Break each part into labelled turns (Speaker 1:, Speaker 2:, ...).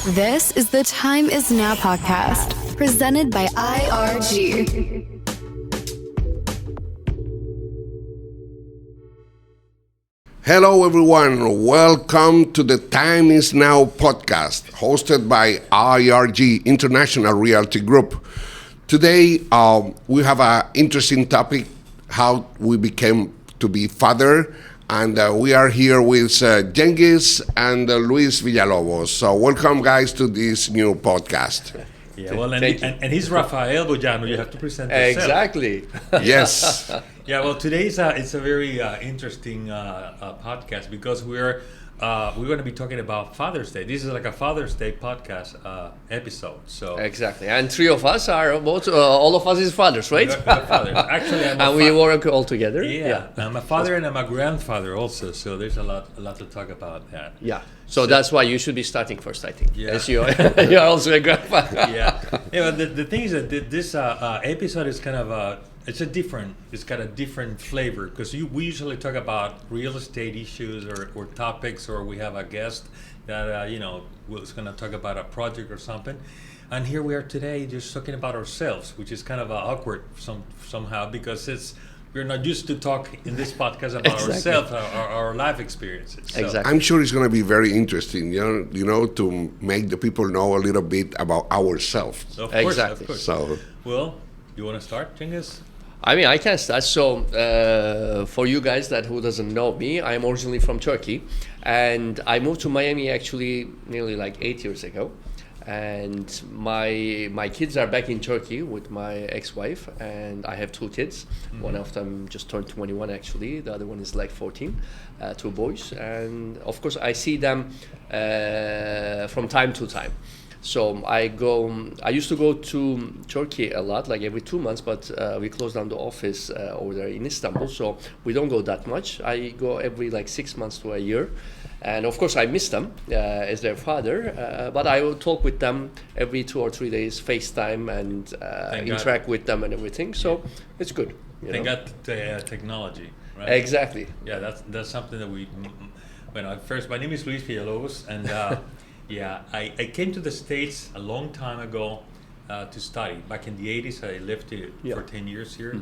Speaker 1: This is the Time Is Now podcast, presented by IRG.
Speaker 2: Hello everyone, welcome to the Time Is Now podcast, hosted by IRG, International Realty Group. Today we have an interesting topic, how we became to be father, and we are here with Cengiz and Luis Villalobos. So welcome guys to this new podcast.
Speaker 3: Yeah, well, and he's Rafael Bojano. You have to present yourself.
Speaker 4: Exactly.
Speaker 2: Yes.
Speaker 3: Yeah, well, today's it's a very interesting podcast because we're going to be talking about Father's Day. This is like a Father's Day podcast episode. So
Speaker 4: Exactly. And three of us are both, all of us is fathers, right?
Speaker 3: we're fathers. Actually, I'm
Speaker 4: And we work all together.
Speaker 3: Yeah, I'm a father and I'm a grandfather also. So there's a lot to talk about that.
Speaker 4: Yeah. So that's why you should be starting first, I think.
Speaker 3: Yeah.
Speaker 4: As you are also a grandfather.
Speaker 3: Yeah. But the thing is that this episode is kind of it's got a different flavor because we usually talk about real estate issues or topics, or we have a guest that was going to talk about a project or something, and here we are today just talking about ourselves, which is kind of awkward somehow because we're not used to talk in this podcast about
Speaker 4: Exactly.
Speaker 3: ourselves, our life experiences. So.
Speaker 4: Exactly.
Speaker 2: I'm sure it's going to be very interesting, you know, to make the people know a little bit about ourselves.
Speaker 3: Of course,
Speaker 4: Exactly.
Speaker 3: of course.
Speaker 2: So,
Speaker 3: Well, you want to start, Cengiz?
Speaker 4: I mean, I can start. So, for you guys who doesn't know me, I'm originally from Turkey, and I moved to Miami actually nearly like 8 years ago. And my kids are back in Turkey with my ex-wife, and I have two kids. Mm-hmm. One of them just turned 21 actually. The other one is like 14, two boys. And of course, I see them from time to time. So I used to go to Turkey a lot, like every 2 months, but we closed down the office over there in Istanbul, so we don't go that much. I go every like 6 months to a year. And of course I miss them as their father, but I will talk with them every 2 or 3 days, FaceTime, and interact with them and everything, so it's good.
Speaker 3: They got technology, right?
Speaker 4: Exactly.
Speaker 3: Yeah, that's something that my name is Luis Villalobos, and yeah, I came to the States a long time ago to study. Back in the 80s, I lived for 10 years here,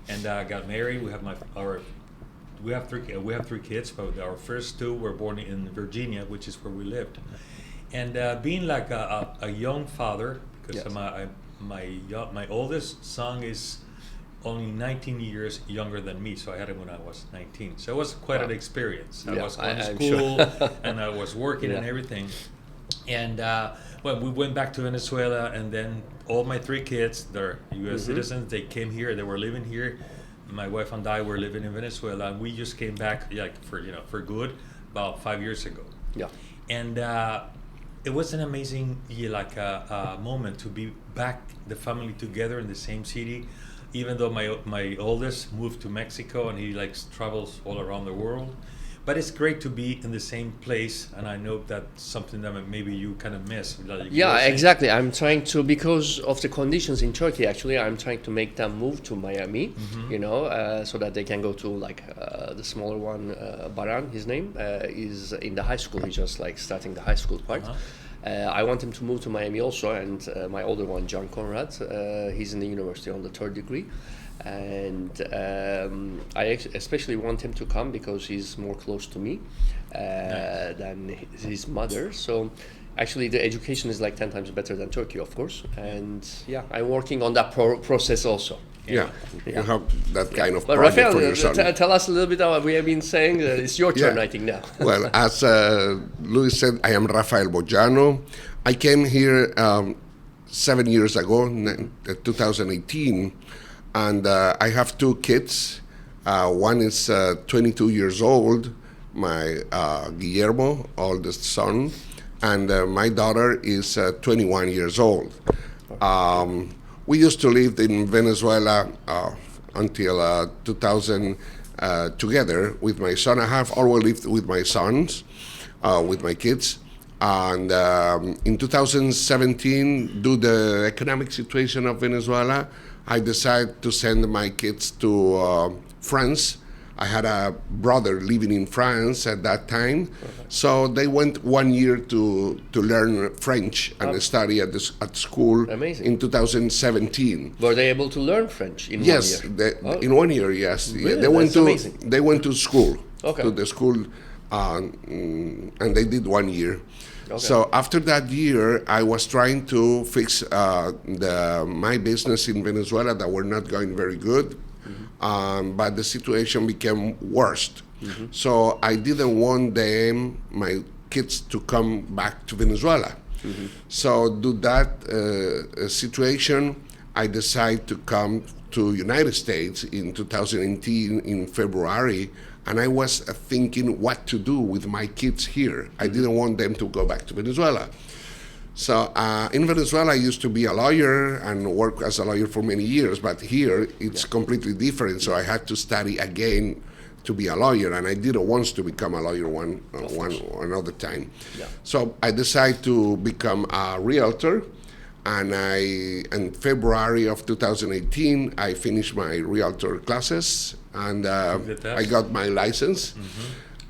Speaker 3: and got married. We have three kids, but our first two were born in Virginia, which is where we lived. And being like a young father, because my oldest son is only 19 years younger than me, so I had him when I was 19. So it was quite an experience. I was going to school and I was working and everything. And when we went back to Venezuela, and then all my three kids, they're U.S. citizens. They came here. They were living here. My wife and I were living in Venezuela, and we just came back for good about 5 years ago.
Speaker 4: Yeah.
Speaker 3: And it was an amazing moment to be back, the family together in the same city. Even though my oldest moved to Mexico and he travels all around the world. But it's great to be in the same place, and I know that's something that maybe you kind of miss.
Speaker 4: Yeah, exactly. I'm trying to, because of the conditions in Turkey, actually, I'm trying to make them move to Miami, so that they can go to the smaller one, Baran, his name, is in the high school. He's just starting the high school part. I want him to move to Miami also, and my older one, John Conrad, he's in the university on the third degree. And I especially want him to come because he's more close to me than his mother. So actually the education is 10 times better than Turkey, of course. And yeah, I'm working on that process also.
Speaker 2: yeah, you have that kind of
Speaker 4: But
Speaker 2: project
Speaker 4: Rafael,
Speaker 2: for your son.
Speaker 4: tell us a little bit about what we have been saying. It's your turn, I think, now.
Speaker 2: Well, as Luis said, I am Rafael Bojano. I came here 7 years ago, 2018, and I have two kids. One is 22 years old, my Guillermo, oldest son, and my daughter is 21 years old. We used to live in Venezuela until 2000 together with my son. I have always lived with my sons, with my kids. And in 2017, due to the economic situation of Venezuela, I decided to send my kids to France I had a brother living in France at that time, so they went 1 year to learn French and study at school.
Speaker 4: Amazing.
Speaker 2: In 2017.
Speaker 4: Were they able to learn French in
Speaker 2: Yes,
Speaker 4: 1 year?
Speaker 2: in 1 year. Yes,
Speaker 4: Really?
Speaker 2: they went
Speaker 4: That's
Speaker 2: to
Speaker 4: amazing.
Speaker 2: they went to school.
Speaker 4: Okay.
Speaker 2: To the school, and they did 1 year.
Speaker 4: Okay.
Speaker 2: So after that year, I was trying to fix my business in Venezuela that were not going very good, but the situation became worse. So I didn't want my kids, to come back to Venezuela. So due to that situation, I decided to come to United States in 2018 in February, and I was thinking what to do with my kids here. I didn't want them to go back to Venezuela. So in Venezuela, I used to be a lawyer and work as a lawyer for many years, but here it's completely different. So I had to study again to be a lawyer, and I didn't want to become a lawyer one another time.
Speaker 4: Yeah.
Speaker 2: So I decided to become a realtor, and in February of 2018, I finished my realtor classes, and I got my license.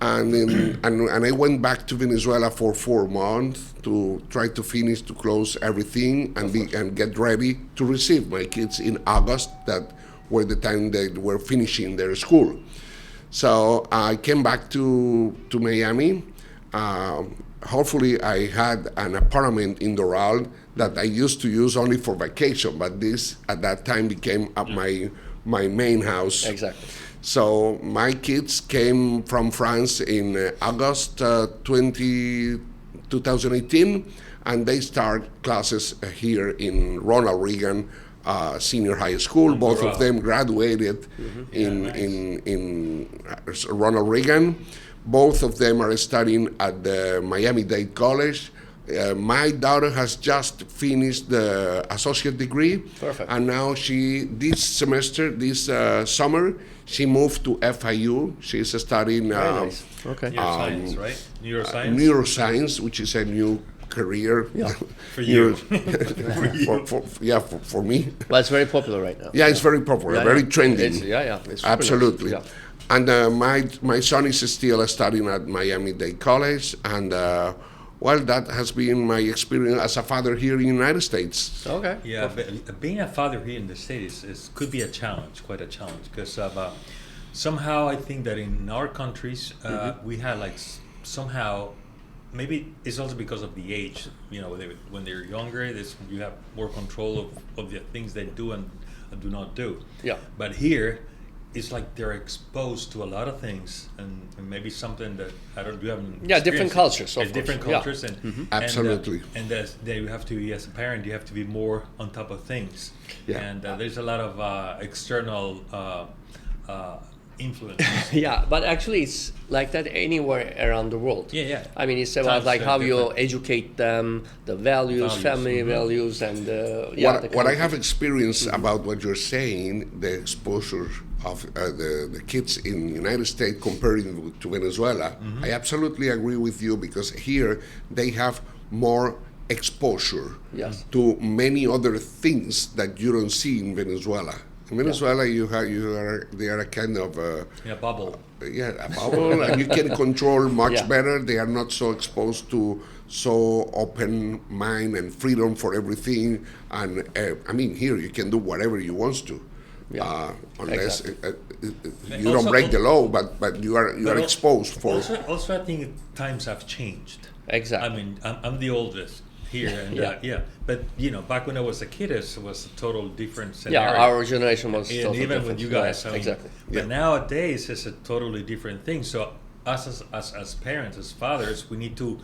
Speaker 2: And I went back to Venezuela for 4 months to try to finish, to close everything, and get ready to receive my kids in August. That were the time they were finishing their school. So I came back to Miami. Hopefully, I had an apartment in Doral that I used to use only for vacation, but this at that time became my main house.
Speaker 4: Exactly.
Speaker 2: So my kids came from France in August 2018, and they start classes here in Ronald Reagan Senior High School. Both of them graduated in Ronald Reagan. Both of them are studying at the Miami-Dade College. My daughter has just finished the associate degree.
Speaker 4: Perfect.
Speaker 2: And now this summer, she moved to FIU. She's studying
Speaker 4: Very nice. Okay.
Speaker 3: Neuroscience, right? Neuroscience.
Speaker 2: neuroscience, which is a new career.
Speaker 4: Yeah.
Speaker 3: For you.
Speaker 2: For me.
Speaker 4: Well, it's very popular right now.
Speaker 2: Yeah, it's very popular,
Speaker 4: Yeah,
Speaker 2: very
Speaker 4: yeah.
Speaker 2: trending.
Speaker 4: It's super
Speaker 2: Absolutely.
Speaker 4: nice. Yeah.
Speaker 2: And my son is still studying at Miami-Dade College, and that has been my experience as a father here in the United States.
Speaker 4: Okay.
Speaker 3: Yeah, but being a father here in the States could be a challenge, quite a challenge, because somehow I think that in our countries we had somehow, maybe it's also because of the age. When they're younger, you have more control of the things they do and do not do.
Speaker 4: Yeah.
Speaker 3: But here, it's like they're exposed to a lot of things, and maybe something that you haven't.
Speaker 4: Yeah, different cultures. Of
Speaker 3: different
Speaker 4: course.
Speaker 3: cultures,
Speaker 4: Yeah.
Speaker 3: and
Speaker 2: Absolutely.
Speaker 3: and you have to be, as a parent, you have to be more on top of things.
Speaker 2: Yeah.
Speaker 3: And there's a lot of external influence.
Speaker 4: Yeah, but actually it's like that anywhere around the world.
Speaker 3: Yeah.
Speaker 4: I mean, it's about
Speaker 3: Times
Speaker 4: how you
Speaker 3: different.
Speaker 4: educate them, the values, family values, and
Speaker 2: What I have experienced about what you're saying, the exposure of the kids in the United States comparing to Venezuela, I absolutely agree with you, because here they have more exposure to many other things that you don't see in Venezuela. In Venezuela, they are a kind of
Speaker 3: bubble.
Speaker 2: a bubble, and you can control much better. They are not so exposed to so open mind and freedom for everything. And here you can do whatever you want to, unless you don't break the law, but you are exposed for.
Speaker 3: Also, I think times have changed.
Speaker 4: Exactly.
Speaker 3: I mean, I'm the oldest here, and but back when I was a kid, it was a total different scenario.
Speaker 4: Yeah, our generation was
Speaker 3: and
Speaker 4: totally
Speaker 3: even
Speaker 4: different.
Speaker 3: with you guys, I mean,
Speaker 4: exactly.
Speaker 3: But nowadays, it's a totally different thing. So us as parents, as fathers, we need to,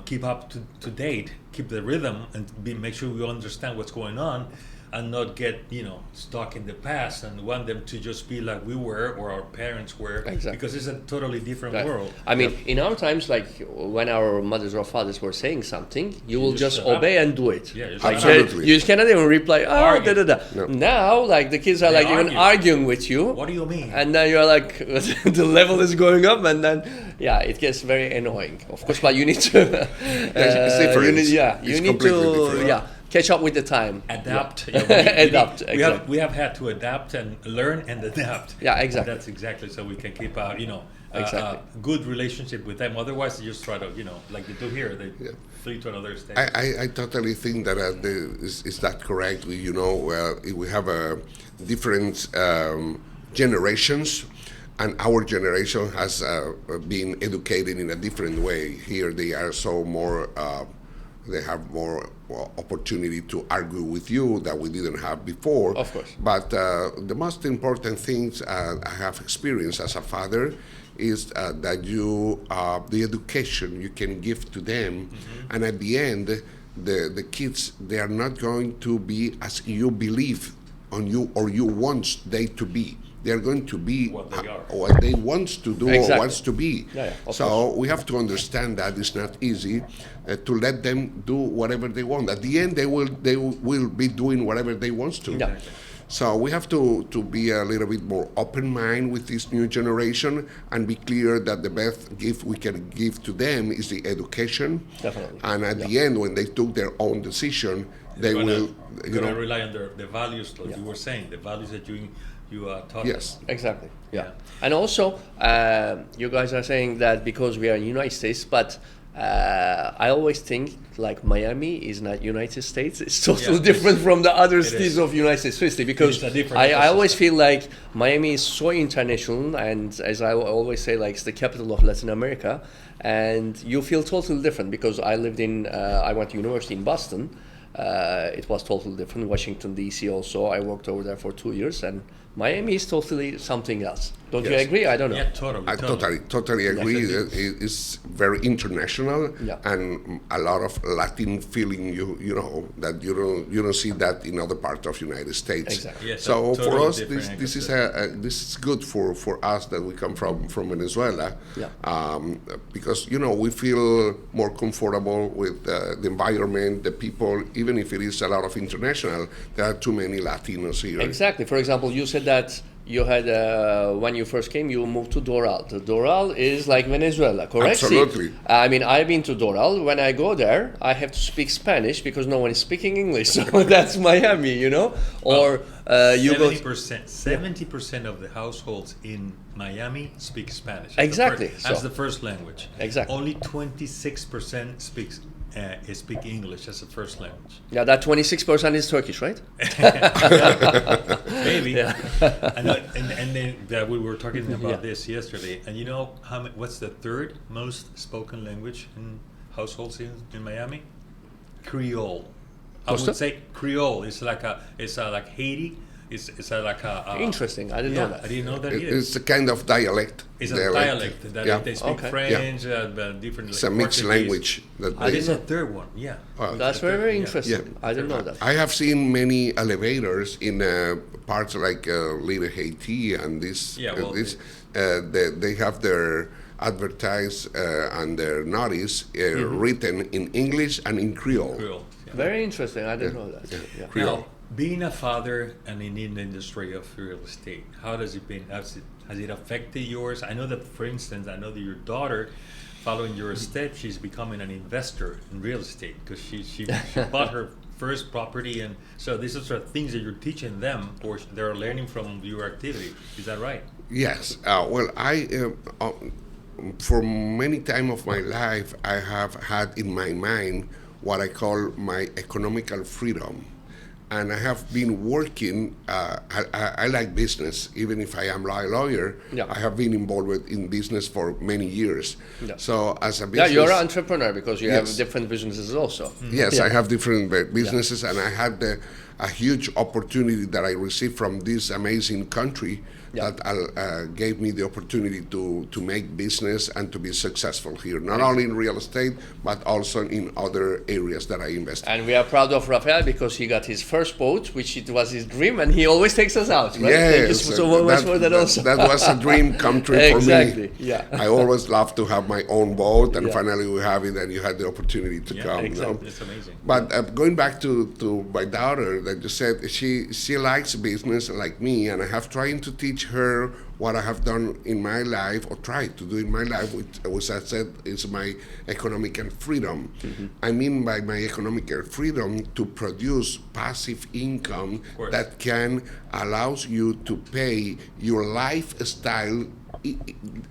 Speaker 3: keep up to date, keep the rhythm, and make sure we understand what's going on, and not get stuck in the past and want them to just be like we were or our parents were.
Speaker 4: Exactly.
Speaker 3: Because it's a totally different
Speaker 4: Right.
Speaker 3: world.
Speaker 4: I mean, in our times, like when our mothers or fathers were saying something, you will just obey and do it.
Speaker 3: Yeah, just
Speaker 2: Absolutely.
Speaker 4: You cannot even reply,
Speaker 3: Argue.
Speaker 2: No.
Speaker 4: Now, like the kids are
Speaker 3: They
Speaker 4: like even
Speaker 3: argue.
Speaker 4: arguing with you.
Speaker 3: What do you mean?
Speaker 4: And then you're like, the level is going up, and then it gets very annoying, of course. But you need to,
Speaker 2: it's different.
Speaker 4: you
Speaker 2: It's
Speaker 4: need
Speaker 2: completely
Speaker 4: to,
Speaker 2: different.
Speaker 4: catch up with the time.
Speaker 3: Adapt.
Speaker 4: Yeah. Adapt. Exactly.
Speaker 3: We have had to adapt and learn and adapt.
Speaker 4: Yeah, exactly.
Speaker 3: That's exactly so we can keep
Speaker 4: Exactly.
Speaker 3: good relationship with them. Otherwise, they just try to like they do here. They flee to another state.
Speaker 2: I totally think that is that correct. We have different generations, and our generation has been educated in a different way. Here they are so more. They have more opportunity to argue with you that we didn't have before.
Speaker 4: Of course.
Speaker 2: But the most important things I have experienced as a father is that the education you can give to them, and at the end, the kids, they are not going to be as you believe on you or you want they to be. They are going to be what they want to do or wants to be. So we have to understand that it's not easy to let them do whatever they want. At the end, they will be doing whatever they want to.
Speaker 4: Yeah.
Speaker 2: So we have to be a little bit more open mind with this new generation and be clear that the best gift we can give to them is the education.
Speaker 4: Definitely.
Speaker 2: And at the end, when they took their own decision, they will
Speaker 3: rely on the values that you were saying, the values that you taught.
Speaker 2: Yes.
Speaker 4: Exactly. Yeah. And also, you guys are saying that because we are in the United States, but I always think like Miami is not United States. It's totally different from the other cities of United States, seriously, because I always feel like Miami is so international, and as I always say, like it's the capital of Latin America, and you feel totally different because I went to university in Boston. It was totally different. Washington D.C. also. I worked over there for 2 years, and Miami is totally something else. Don't you agree? I don't know.
Speaker 3: Yeah, totally.
Speaker 2: I totally agree. It's very international and a lot of Latin feeling. You know that you don't see that in other parts of United States.
Speaker 4: Exactly.
Speaker 3: Yes,
Speaker 2: So
Speaker 3: totally
Speaker 2: for us,
Speaker 3: different
Speaker 2: this is good for us that we come from Venezuela. Because we feel more comfortable with the environment, the people. Even if it is a lot of international, there are too many Latinos here.
Speaker 4: Exactly. For example, you said that you had when you first came, you moved to Doral. The Doral is like Venezuela, correct?
Speaker 2: Absolutely.
Speaker 4: See, I mean, I've been to Doral. When I go there, I have to speak Spanish because no one is speaking English. So that's Miami, Or you go.
Speaker 3: 70% of the households in Miami speak Spanish.
Speaker 4: Exactly.
Speaker 3: As the first language.
Speaker 4: Exactly.
Speaker 3: Only 26% speak English as a first language.
Speaker 4: Yeah, that 26% is Turkish, right?
Speaker 3: Maybe.
Speaker 4: Yeah.
Speaker 3: And then we were talking about this yesterday. And what's the third most spoken language in households in Miami? Creole. I would say Creole. It's like Haiti. It's like a
Speaker 4: interesting. I didn't know that.
Speaker 3: I didn't know that either.
Speaker 2: It's a kind of dialect.
Speaker 3: It's a dialect that they speak French, different.
Speaker 2: It's a mixed language.
Speaker 3: There's a third one. Yeah.
Speaker 4: That's very interesting.
Speaker 2: Yeah.
Speaker 4: I didn't know that.
Speaker 2: I have seen many elevators in parts like Little Haiti and this.
Speaker 3: Yeah, well,
Speaker 2: they have their advertise and their notice written in English and in Creole.
Speaker 3: Creole. Yeah.
Speaker 4: Very interesting. I didn't know that. Yeah.
Speaker 2: Creole.
Speaker 3: Now, being a father and in the industry of real estate, how has it been? Has it affected yours? I know that, for instance, your daughter, following your steps, she's becoming an investor in real estate because she bought her first property, and so these are sort of things that you're teaching them, or they're learning from your activity. Is that right?
Speaker 2: Yes. Well, I for many time of my life, I have had in my mind what I call my economical freedom. And I have been working, I like business, even if I am a lawyer, I have been involved in business for many years. Yeah. So as a business...
Speaker 4: Yeah, you're an entrepreneur because you have different businesses also.
Speaker 2: Yes, I have different businesses, and I had a huge opportunity that I received from this amazing country that gave me the opportunity to make business and to be successful here, not only in real estate, but also in other areas that I invest in.
Speaker 4: And we are proud of Rafael because he got his first boat, which it was his dream, and he always takes us out, right?
Speaker 2: Yes,
Speaker 4: thank you so much for that also.
Speaker 2: That was a dream come true for me.
Speaker 4: Exactly, yeah.
Speaker 2: I always loved to have my own boat, and finally we have it, and you had the opportunity to come.
Speaker 3: Exactly. It's amazing.
Speaker 2: But going back to my daughter, that you said, she likes business like me, and I have trying to teach her what I have done in my life, or tried to do in my life, which I said is my economical freedom. I mean by my economical freedom to produce passive income that can allows you to pay your lifestyle.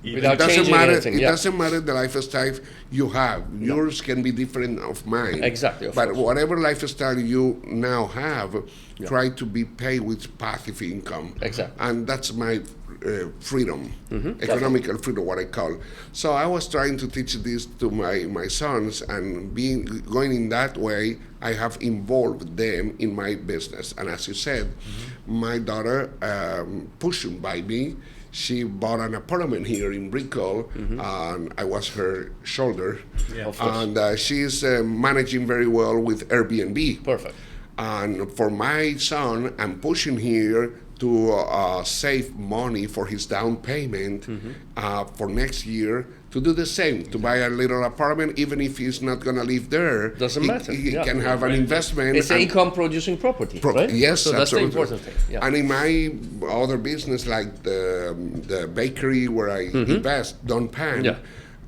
Speaker 4: Without changing anything,
Speaker 2: It doesn't matter the lifestyle you have. Yours can be different of mine.
Speaker 4: Exactly. Of
Speaker 2: but
Speaker 4: course.
Speaker 2: whatever lifestyle you now have, try to be paid with passive income.
Speaker 4: Exactly.
Speaker 2: And that's my freedom, economical freedom, what I call. So I was trying to teach this to my sons, and going in that way, I have involved them in my business. And as you said, my daughter, pushed by me, she bought an apartment here in Brickell, and I was her shoulder.
Speaker 3: Yeah. Of
Speaker 4: course.
Speaker 2: And she's managing very well with Airbnb.
Speaker 4: Perfect.
Speaker 2: And for my son, I'm pushing here to save money for his down payment for next year, to do the same, to buy a little apartment, even if he's not going to live there.
Speaker 4: Doesn't matter.
Speaker 2: He can have an investment.
Speaker 4: It's an income-producing property, right?
Speaker 2: Yes,
Speaker 4: so that's
Speaker 2: absolutely.
Speaker 4: the important thing. Yeah.
Speaker 2: And in my other business, like the bakery where I invest, Don Pan,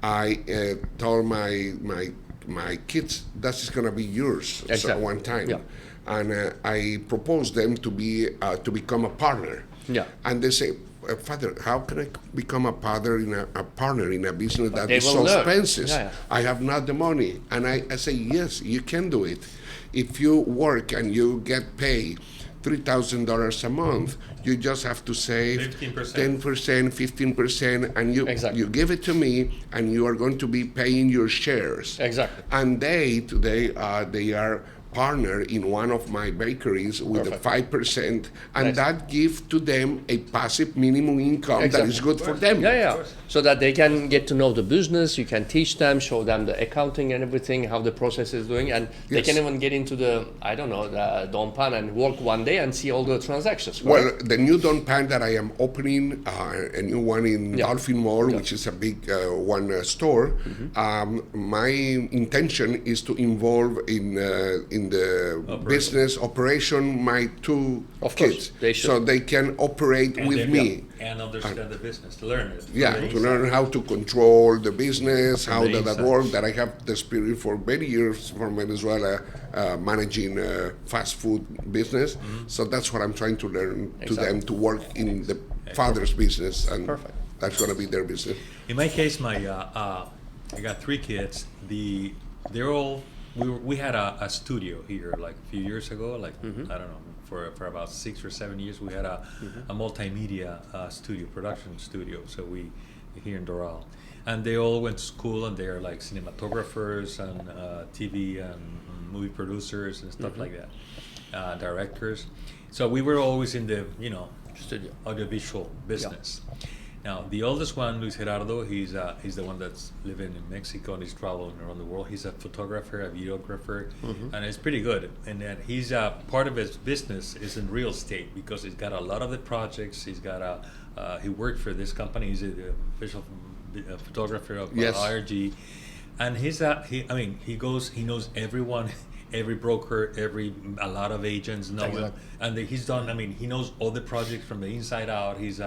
Speaker 2: I told my kids, that's going to be yours.
Speaker 4: Exactly.
Speaker 2: So one time.
Speaker 4: Yeah.
Speaker 2: And I proposed them to become a partner.
Speaker 4: Yeah.
Speaker 2: And they say, Father, how can I become a partner in a business that
Speaker 4: they
Speaker 2: is
Speaker 4: will
Speaker 2: so
Speaker 4: learn.
Speaker 2: expensive?
Speaker 4: Yeah.
Speaker 2: I have not the money. And I say, yes, you can do it. If you work and you get paid $3,000 a month, you just have to save
Speaker 3: 15%.
Speaker 2: 10%, 15%, and you give it to me, and you are going to be paying your shares.
Speaker 4: Exactly.
Speaker 2: And today they are partner in one of my bakeries with a 5%, and that gives to them a passive minimum income that is good for them.
Speaker 4: Yeah. So that they can get to know the business, you can teach them, show them the accounting and everything, how the process is doing, and they can even get into the Don Pan and work one day and see all the transactions.
Speaker 2: Well, the new Don Pan that I am opening, a new one in Dolphin Mall, which is a big store, my intention is to involve in the business operation my two kids, so they can operate with me.
Speaker 3: And understand the business, to learn it.
Speaker 2: To learn how to control the business, how does that work, that I have the experience for many years from Venezuela managing fast food business. So that's what I'm trying to learn to them, to work in the father's business, and that's going to be their business.
Speaker 3: In my case, I got 3 kids. They're all, we had a studio here like a few years ago, like I don't know, for about 6 or 7 years we had a multimedia studio, production studio. So we here in Doral, and they all went to school, and they're like cinematographers and TV and movie producers and stuff like that, directors. So we were always in the
Speaker 4: studio,
Speaker 3: audiovisual business. Now, the oldest one, Luis Gerardo, he's the one that's living in Mexico and he's traveling around the world. He's a photographer, a videographer, and it's pretty good. And then he's part of his business is in real estate, because he's got a lot of the projects. He's got he worked for this company. He's the official photographer of IRG, and he knows everyone. Every broker, a lot of agents know him, and he's done. He knows all the projects from the inside out. He's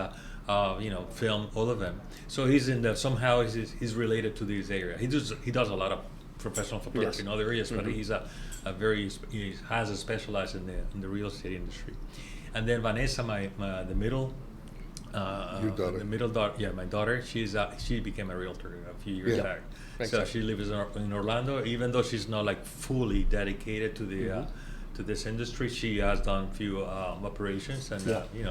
Speaker 3: film all of them. So he's somehow he's related to this area. He does a lot of professional photography in other areas, but he has a specialized in the real estate industry. And then Vanessa, the middle daughter, my daughter, she became a realtor a few years back. So she lives in Orlando, even though she's not like fully dedicated to the to this industry. She has done a few operations, and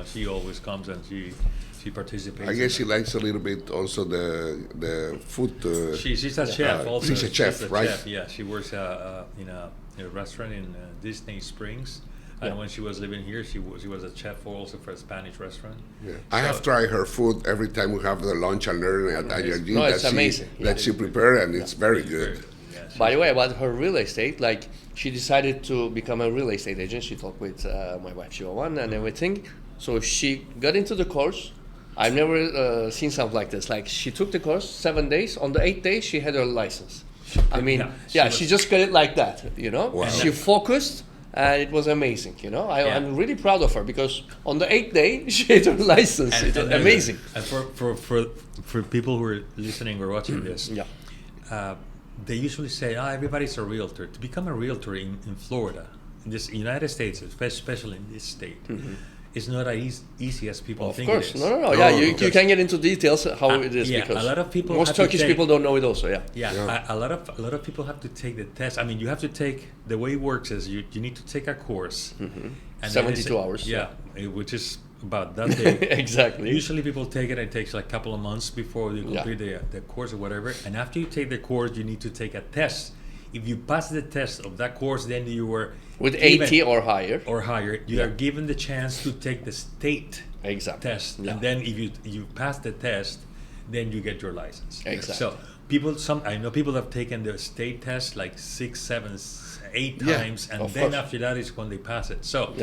Speaker 3: she always comes and she participates.
Speaker 2: I guess she likes a little bit also the food.
Speaker 3: She's a chef also.
Speaker 2: She's a chef, right?
Speaker 3: Chef, yeah, she works in a restaurant in Disney Springs. And when she was living here, she was a chef also for a Spanish restaurant. Yeah.
Speaker 2: I have tried her food every time we have the lunch and learn at IRG.
Speaker 4: No, it's amazing.
Speaker 2: That she prepared, and it's very good.
Speaker 3: Yeah,
Speaker 4: by the way, about her real estate, like she decided to become a real estate agent. She talked with my wife, Joanne, and everything. So she got into the course. I've never seen something like this. Like she took the course 7 days. On the 8th day, she had her license. She just got it like that.
Speaker 2: Wow.
Speaker 4: She focused. and it was amazing. I'm really proud of her because on the 8th day she had her license. It was amazing.
Speaker 3: And for people who are listening or watching this, they usually say, everybody's a realtor. To become a realtor in Florida, in this United States, especially in this state, it's not as easy as people think it is.
Speaker 4: Of course, no. Yeah, you can get into details how it is because
Speaker 3: a lot of people
Speaker 4: most Turkish people don't know it also.
Speaker 3: A lot of people have to take the test. I mean, you have to take, the way it works is you need to take a course.
Speaker 4: And 72 hours.
Speaker 3: Which is about that day.
Speaker 4: Exactly.
Speaker 3: Usually people take it, and it takes like a couple of months before you complete the course or whatever. And after you take the course, you need to take a test. If you pass the test of that course, then you were
Speaker 4: with 80 or higher.
Speaker 3: You are given the chance to take the state test, and then if you pass the test, then you get your license.
Speaker 4: Exactly.
Speaker 3: So I know people have taken the state test like 6, 7, 8 times, and then after that is when they pass it. So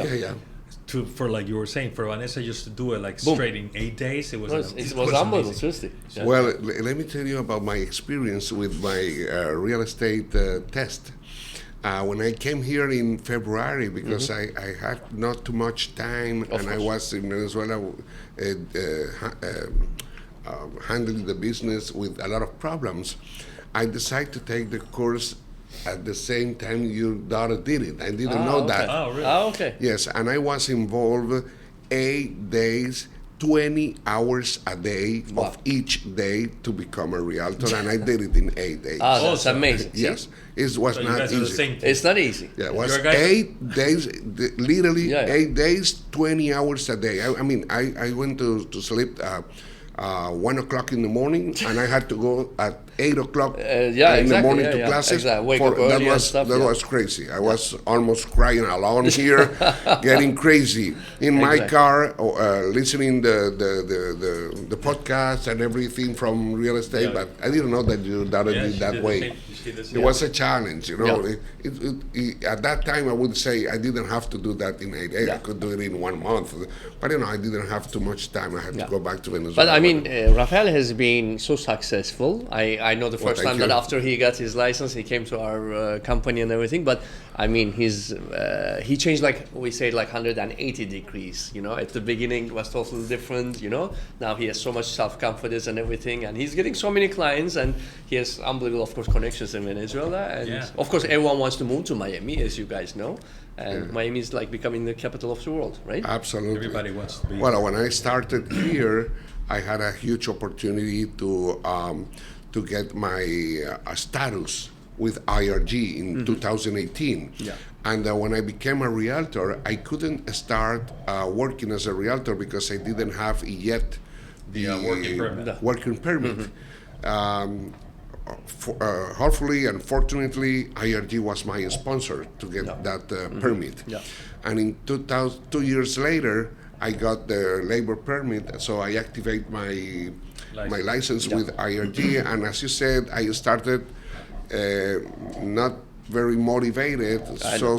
Speaker 3: for like you were saying, for Vanessa just to do it like straight in 8 days, it was
Speaker 4: unbelievable, seriously.
Speaker 2: Well, let me tell you about my experience with my real estate test. When I came here in February, because I had not too much time, and I was in Venezuela handling the business with a lot of problems, I decided to take the course at the same time your daughter did it. I didn't know that.
Speaker 3: Oh, really?
Speaker 4: Okay.
Speaker 2: Yes, and I was involved 8 days, 20 hours a day of each day to become a realtor, and I did it in 8 days.
Speaker 4: That's amazing.
Speaker 2: Yes, it was not easy.
Speaker 4: It's not easy.
Speaker 2: Yeah, it was 8 days, literally 8 days, 20 hours a day. I mean, I went to sleep 1 o'clock in the morning, and I had to go at 8 o'clock in the morning to classes.
Speaker 4: Wake up early
Speaker 2: that was crazy. I was almost crying alone here, getting crazy in my car, listening the podcast and everything from real estate. But I didn't know that your daughter did that way. It was a challenge, at that time, I would say I didn't have to do that in 8 days. I could do it in 1 month, but I didn't have too much time. I had to go back to Venezuela.
Speaker 4: But I mean, Rafael has been so successful. I know the first time that after he got his license, he came to our company and everything. But I mean, he changed, like we say, like 180 degrees. At the beginning it was totally different. Now he has so much self-confidence and everything, and he's getting so many clients, and he has unbelievable, of course, connections in Venezuela. And of course, everyone wants to move to Miami, as you guys know. And Miami is like becoming the capital of the world, right?
Speaker 2: Absolutely.
Speaker 3: Everybody wants to be.
Speaker 2: Well, when I started here, I had a huge opportunity to get my status with IRG in 2018. And when I became a realtor, I couldn't start working as a realtor because I didn't have yet the working permit. Hopefully and fortunately, IRG was my sponsor to get that permit. And in 2 years later, I got the labor permit, so I activate my license with IRG. And as you said, I started not very motivated,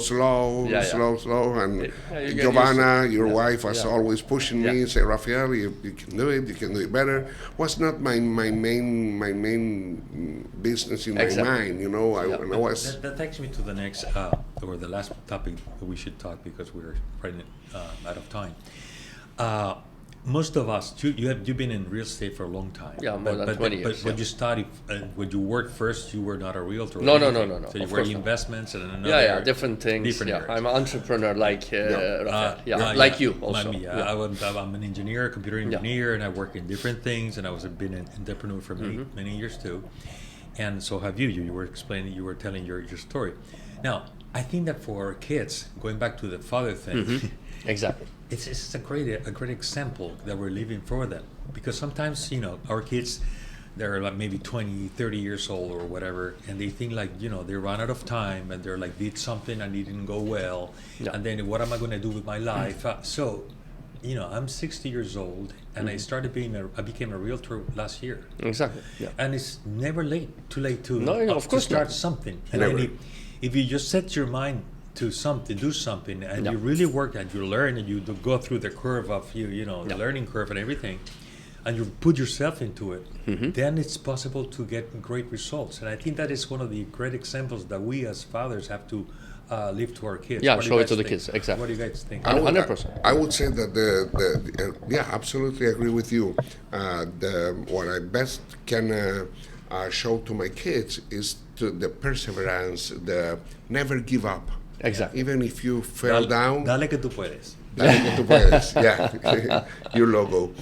Speaker 2: slow. And Giovanna, your wife, was always pushing me, say, Rafael, you can do it better. Was not my main business in my mind,
Speaker 3: That takes me to the next, or the last topic that we should talk, because we're running out of time. Most of us, you've been in real estate for a long time.
Speaker 4: Yeah, more than 20 years.
Speaker 3: But when you started, when you worked first, you were not a realtor.
Speaker 4: No.
Speaker 3: So you were in investments and another.
Speaker 4: Different things. I'm an entrepreneur like like you also.
Speaker 3: I'm an engineer, computer engineer, and I work in different things, and I was been an entrepreneur for many years too. And so have you. You were explaining, you were telling your story. Now, I think that for our kids, going back to the father thing,
Speaker 4: exactly.
Speaker 3: It's a great example that we're living for them, because sometimes our kids, they're like maybe 20, 30 years old or whatever, and they think like they run out of time, and they're like, did something and it didn't go well, and then what am I going to do with my life? So I'm 60 years old, and I became a realtor last year.
Speaker 4: Exactly.
Speaker 3: And it's never too late to start something. And then if you just set your mind to do something, and you really work and you learn, and you go through the curve of the learning curve and everything, and you put yourself into it, then it's possible to get great results. And I think that is one of the great examples that we as fathers have to live to our kids.
Speaker 4: Yeah,
Speaker 3: What do
Speaker 4: show
Speaker 3: you
Speaker 4: it to
Speaker 3: guys
Speaker 4: the
Speaker 3: think?
Speaker 4: kids. Exactly.
Speaker 3: What do you guys think?
Speaker 4: 100%.
Speaker 2: I would say that yeah, absolutely agree with you. What I best can show to my kids is the perseverance, the never give up.
Speaker 4: Exactly.
Speaker 2: Even if you fell down,
Speaker 3: Dale que tú puedes.
Speaker 2: dale que tú puedes. Yeah, your logo.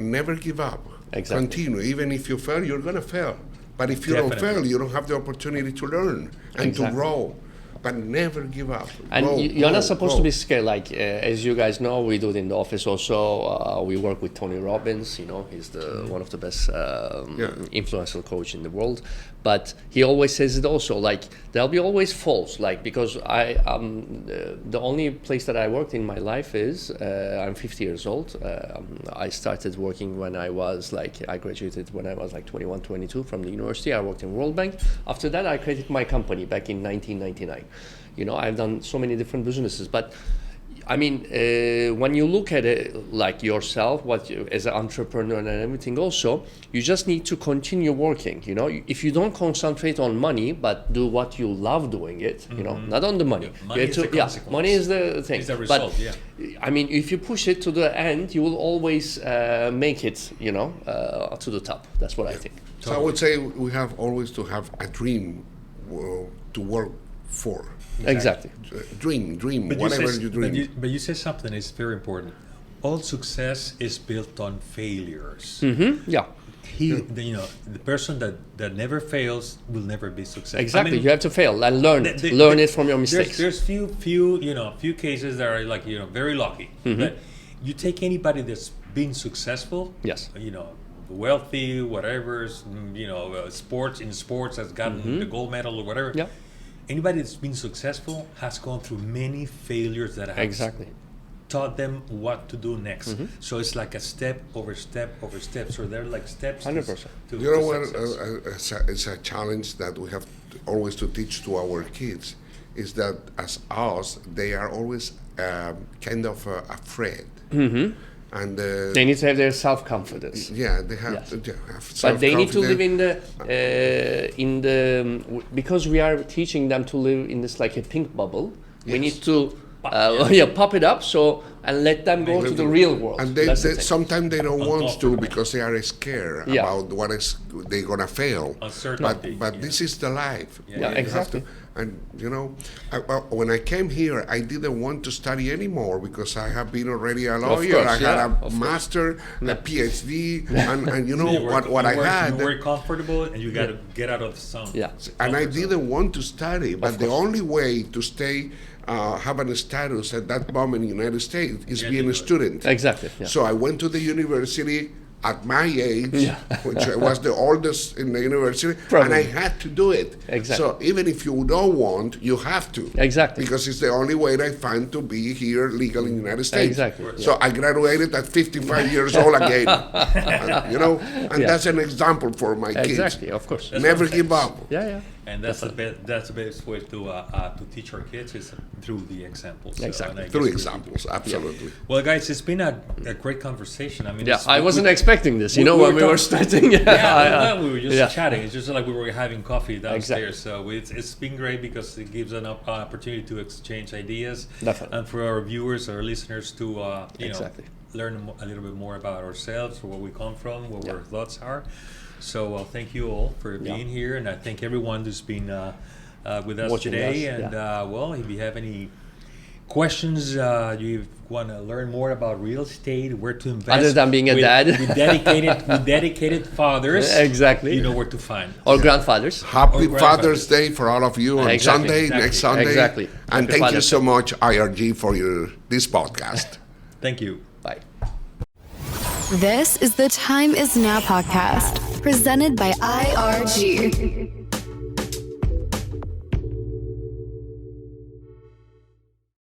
Speaker 2: Never give up.
Speaker 4: Exactly.
Speaker 2: Continue. Even if you fail, you're gonna fail. But if you don't
Speaker 3: Definitely.
Speaker 2: fail, you don't have the opportunity to learn and
Speaker 4: Exactly.
Speaker 2: to grow. But never give up.
Speaker 4: And
Speaker 2: Go,
Speaker 4: you're
Speaker 2: go,
Speaker 4: not supposed
Speaker 2: go.
Speaker 4: to be scared. Like as you guys know, we do it in the office also. We work with Tony Robbins. You know, he's the one of the best influential coach in the world. But he always says it also. Like there'll be always falls. Like because the only place that I worked in my life is I'm 50 years old. I started working when I was I graduated when I was like 21, 22 from the university. I worked in World Bank. After that, I created my company back in 1999. You know, I've done so many different businesses, but I mean, when you look at it like yourself, as an entrepreneur and everything also, you just need to continue working, you know. If you don't concentrate on money, but do what you love doing it, you know, not on the money.
Speaker 3: Money
Speaker 4: You have
Speaker 3: is the consequence.
Speaker 4: money is the thing.
Speaker 3: It's the result,
Speaker 4: but, I mean, if you push it to the end, you will always make it, you know, to the top. That's what I think.
Speaker 2: So I would say we have always to have a dream to work for.
Speaker 4: Exactly.
Speaker 2: Dream,
Speaker 3: But
Speaker 2: whatever
Speaker 3: say,
Speaker 2: you dream.
Speaker 3: But you say something is very important. All success is built on failures.
Speaker 4: Yeah.
Speaker 3: The person that never fails will never be successful.
Speaker 4: Exactly.
Speaker 3: I mean,
Speaker 4: You have to fail and learn it. Learn it from your mistakes.
Speaker 3: There's few cases that are like very lucky. But you take anybody that's been successful.
Speaker 4: Yes.
Speaker 3: Wealthy, whatever. Sports has gotten the gold medal or whatever.
Speaker 4: Yeah.
Speaker 3: Anybody that's been successful has gone through many failures that have taught them what to do next. So it's like a step over step over step. So they're like steps.
Speaker 4: 100%.
Speaker 2: You know what? It's a challenge that we have always to teach to our kids. Is that as us, they are always kind of afraid. And
Speaker 4: They need to have their self-confidence.
Speaker 2: yeah, they have to have
Speaker 4: But they need to live
Speaker 2: self-confidence.
Speaker 4: in the because we are teaching them to live in this like a pink bubble. We need to pop it up and let them go to the real world.
Speaker 2: And sometimes they don't want to because they are scared about what is they're gonna fail.
Speaker 3: Uncertainty.
Speaker 2: But this is the life.
Speaker 3: Yeah,
Speaker 2: You
Speaker 4: exactly.
Speaker 2: have to, and when I came here, I didn't want to study anymore because I have been already a lawyer.
Speaker 4: course,
Speaker 2: I had
Speaker 4: yeah,
Speaker 2: a master, a PhD, and you know
Speaker 3: So
Speaker 2: what I had.
Speaker 3: You were comfortable, and you got to get out of the zone.
Speaker 4: Yeah.
Speaker 2: And I didn't want to study, but the only way to stay, have a status at that moment in the United States is being a student.
Speaker 4: Exactly. Yeah.
Speaker 2: So I went to the university at my age, which I was the oldest in the university, and I had to do it.
Speaker 4: Exactly.
Speaker 2: So even if you don't want, you have to.
Speaker 4: Exactly.
Speaker 2: Because it's the only way I find to be here legal in the United States.
Speaker 4: Exactly.
Speaker 2: So I graduated at 55 years old again. And that's an example for my kids.
Speaker 4: Exactly. Of course.
Speaker 2: Never give up.
Speaker 4: Yeah.
Speaker 3: And that's the best way to teach our kids is through the examples.
Speaker 4: Exactly.
Speaker 2: Through examples, absolutely.
Speaker 3: Well, guys, it's been a great conversation. I mean,
Speaker 4: I wasn't expecting this. You know, when we were starting.
Speaker 3: we were just chatting. It's just like we were having coffee downstairs.
Speaker 4: Exactly.
Speaker 3: So it's been great because it gives an opportunity to exchange ideas.
Speaker 4: Definitely.
Speaker 3: And for our viewers, our listeners to
Speaker 4: Exactly.
Speaker 3: learn a little bit more about ourselves, where we come from, what our thoughts are. So thank you all for being here, and I thank everyone who's been with us
Speaker 4: Watching
Speaker 3: today.
Speaker 4: us,
Speaker 3: And if you have any questions, you want to learn more about real estate, where to invest,
Speaker 4: Other than being a dad.
Speaker 3: with dedicated fathers,
Speaker 4: Exactly.
Speaker 3: you know where to find.
Speaker 4: Or grandfathers.
Speaker 2: Happy
Speaker 3: Or
Speaker 2: Father's Day for all of you on
Speaker 4: Exactly.
Speaker 2: Sunday, next Sunday.
Speaker 4: Exactly.
Speaker 2: And
Speaker 4: Happy
Speaker 2: thank you
Speaker 4: Father's
Speaker 2: so
Speaker 4: Day.
Speaker 2: much, IRG, for this podcast.
Speaker 3: Thank you.
Speaker 4: Bye.
Speaker 1: This is the Time Is Now podcast, presented by IRG.